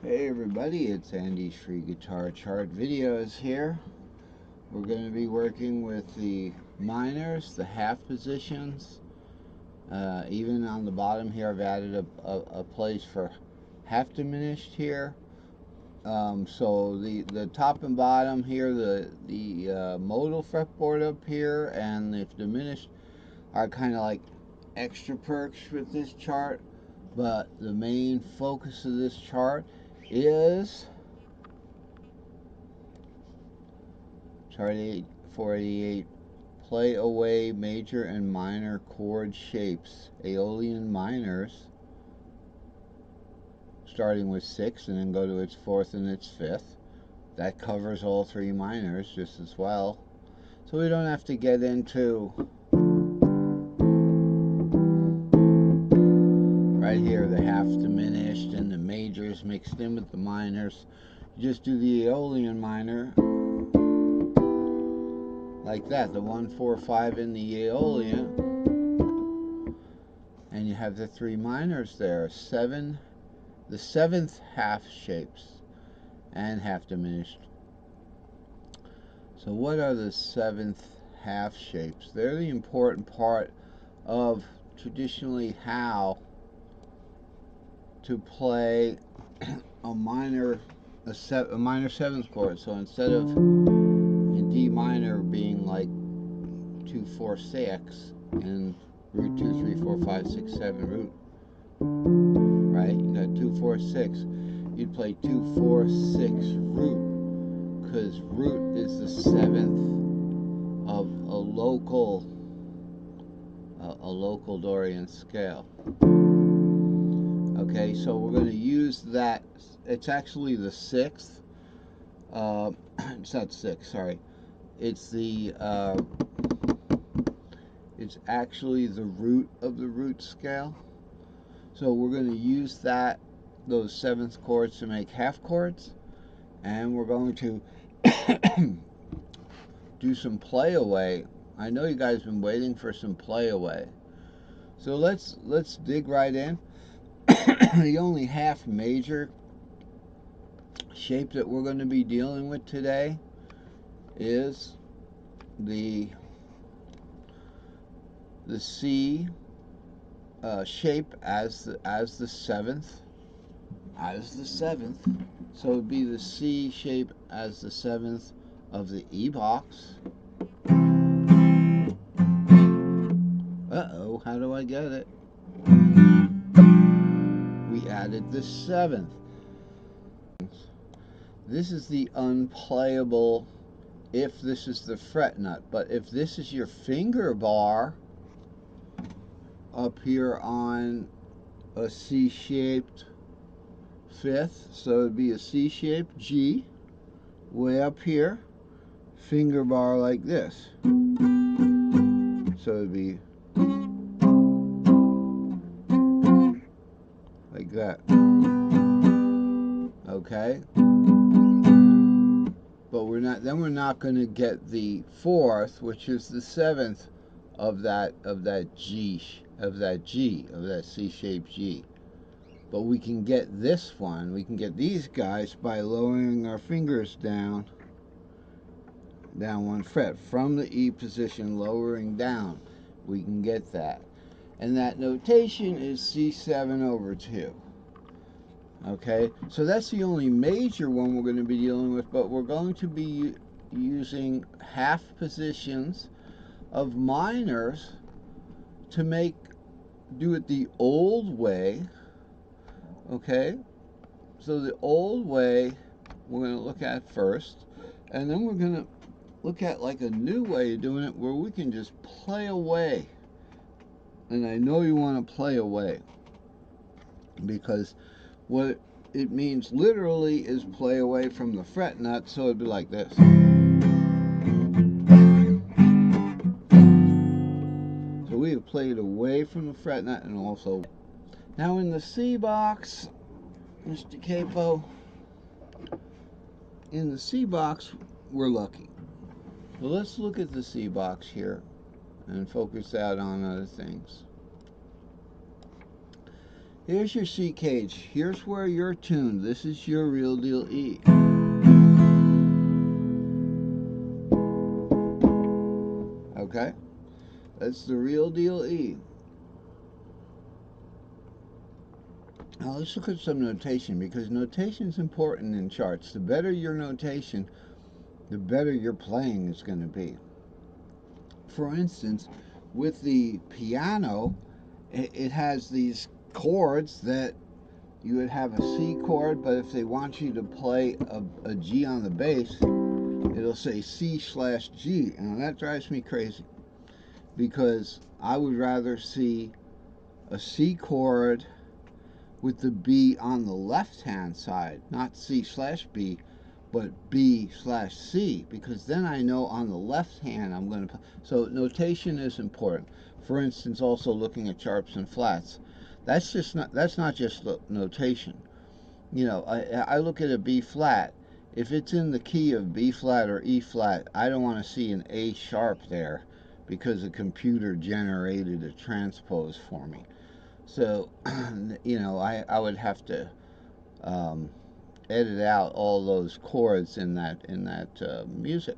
Hey everybody, it's Andy's Free Guitar Chart Videos here. We're going to be working with the minors, the half positions. Even on the bottom here I've added a place for half diminished here. So the top and bottom here, the modal fretboard up here and the diminished are kind of like extra perks with this chart. But the main focus of this chart is chart 488, play away major and minor chord shapes, Aeolian minors, starting with 6 and then go to its 4th and its 5th. That covers all 3 minors just as well. So we don't have to get into right here the half diminished and the majors mixed in with the minors. You just do the Aeolian minor like that, the 1, 4, 5 in the Aeolian, and you have the 3 minors there, the 7th half shapes and half diminished. So what are the 7th half shapes? They're the important part of traditionally how to play a minor 7th chord. So instead of in D minor being like 2, 4, 6 and root 2, 3, 4, 5, 6, 7 root, right? You got 2, 4, 6. You'd play 2, 4, 6 root, because root is the 7th of a local Dorian scale. Okay, so we're going to use that. It's actually the 6th. It's not 6. Sorry. It's the it's actually the root of the root scale. So we're going to use those 7th chords to make half chords, and we're going to do some play away. I know you guys have been waiting for some play away. So let's dig right in. The only half major shape that we're going to be dealing with today is the C shape as the 7th. So it would be the C shape as the 7th of the E box. Uh-oh, how do I get it? We added the 7th. This is the unplayable if this is the fret nut, but if this is your finger bar up here on a C-shaped 5th, so it'd be a C-shaped G way up here, finger bar like this, so it'd be like that. Okay, but we're not going to get the 4th, which is the 7th of that C-shaped G. But we can get this one, we can get these guys by lowering our fingers down 1 fret from the E position, lowering down. We can get that, and that notation is C7 over 2. Okay, so that's the only major one we're going to be dealing with, but we're going to be using half positions of minors to do it the old way. Okay, so the old way we're going to look at first, and then we're going to look at like a new way of doing it where we can just play away. And I know you want to play away, because what it means literally is play away from the fret nut, so it'd be like this. So we have played away from the fret nut and also. Now in the C box, Mr. Capo, in the C box, we're lucky. So let's look at the C box here and focus out on other things. Here's your C cage. Here's where you're tuned. This is your real deal E. Okay? That's the real deal E. Now let's look at some notation, because notation is important in charts. The better your notation, the better your playing is going to be. For instance, with the piano, it has these chords that you would have a C chord, but if they want you to play a G on the bass, it'll say C/G, and that drives me crazy, because I would rather see a C chord with the B on the left-hand side, not C/B, but B/C, because then I know on the left hand I'm going to play. So notation is important. For instance, also looking at sharps and flats. That's not just notation. You know, I look at a B flat. If it's in the key of B flat or E flat, I don't want to see an A sharp there, because the computer generated a transpose for me. So, you know, I would have to edit out all those chords in that music.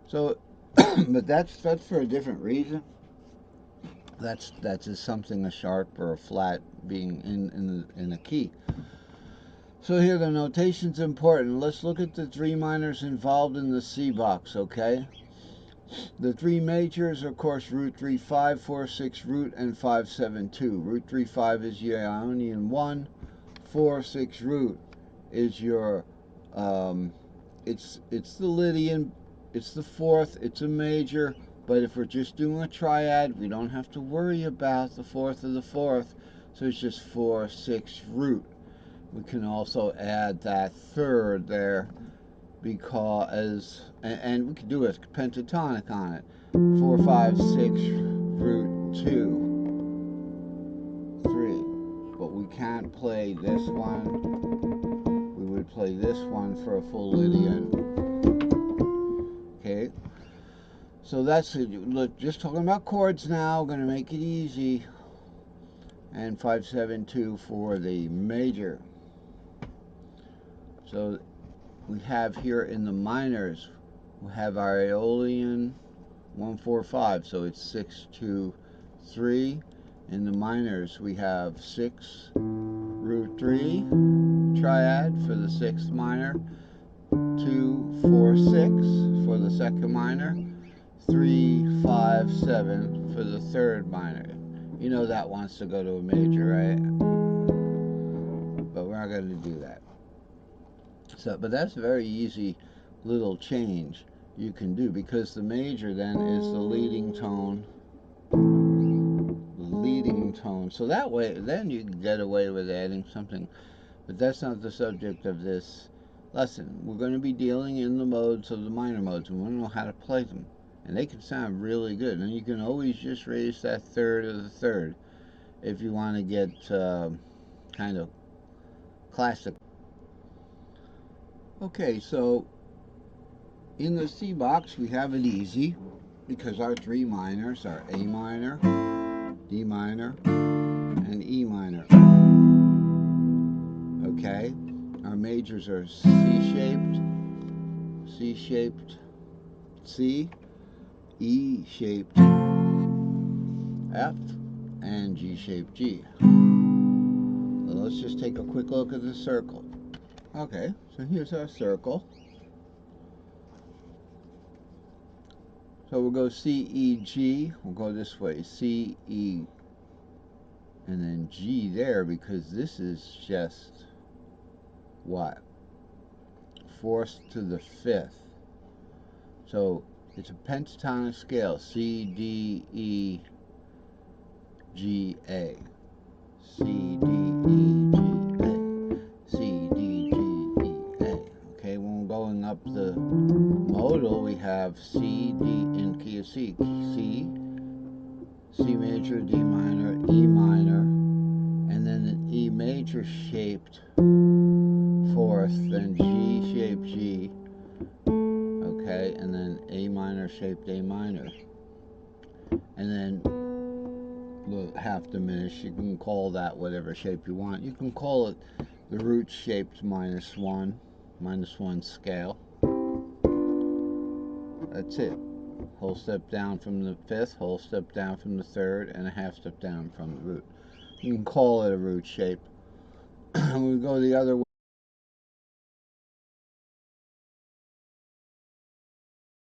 So, but that's for a different reason. That's just something, a sharp or a flat being in a key. So here the notation's important. Let's look at the three minors involved in the C box, okay? The three majors, of course, root 3, 5, 4, 6 root, and 5, 7, 2. Root 3, 5 is your Ionian 1. 4, 6 root is your, it's the Lydian, it's the fourth, it's a major, but if we're just doing a triad, we don't have to worry about the fourth of the fourth, so it's just 4, 6 root. We can also add that third there, because, and we can do a pentatonic on it. 4, 5, 6, root 2, 3. But we can't play this one. We would play this one for a full Lydian. Okay? So that's it. Look, just talking about chords now, going to make it easy. And 5, 7, 2 for the major. So we have here in the minors, we have our Aeolian 1, 4, 5, so it's 6, 2, 3. In the minors, we have 6, root 3, triad for the 6th minor, 2, 4, 6 for the 2nd minor, 3, 5, 7 for the 3rd minor. You know that wants to go to a major, right? But we're not going to do that. So, but that's a very easy little change you can do, because the major then is the leading tone. So that way, then you can get away with adding something. But that's not the subject of this lesson. We're going to be dealing in the modes of the minor modes, and we know how to play them. And they can sound really good. And you can always just raise that third of the third if you want to get kind of classic. Okay, so in the C box, we have it easy, because our three minors are A minor, D minor, and E minor. Okay, our majors are C-shaped, C, E-shaped F, and G-shaped G. So let's just take a quick look at the circle. Okay, so here's our circle. So we'll go C, E, G. We'll go this way, C, E, and then G there, because this is just what? 4th to the 5th. So it's a pentatonic scale, C, D, E, G, A. C, D, E, G, A. C, D, G, E, A. Okay, when we're going up the modal, we have C, D in key of C. C, C major, D minor, E minor, and then an E major shaped 4th, then G shaped G, okay, and then A minor shaped A minor. And then half diminished. You can call that whatever shape you want. You can call it the root shaped -1 scale. That's it. Whole step down from the 5th, whole step down from the 3rd, and a half step down from the root. You can call it a root shape. We go the other way.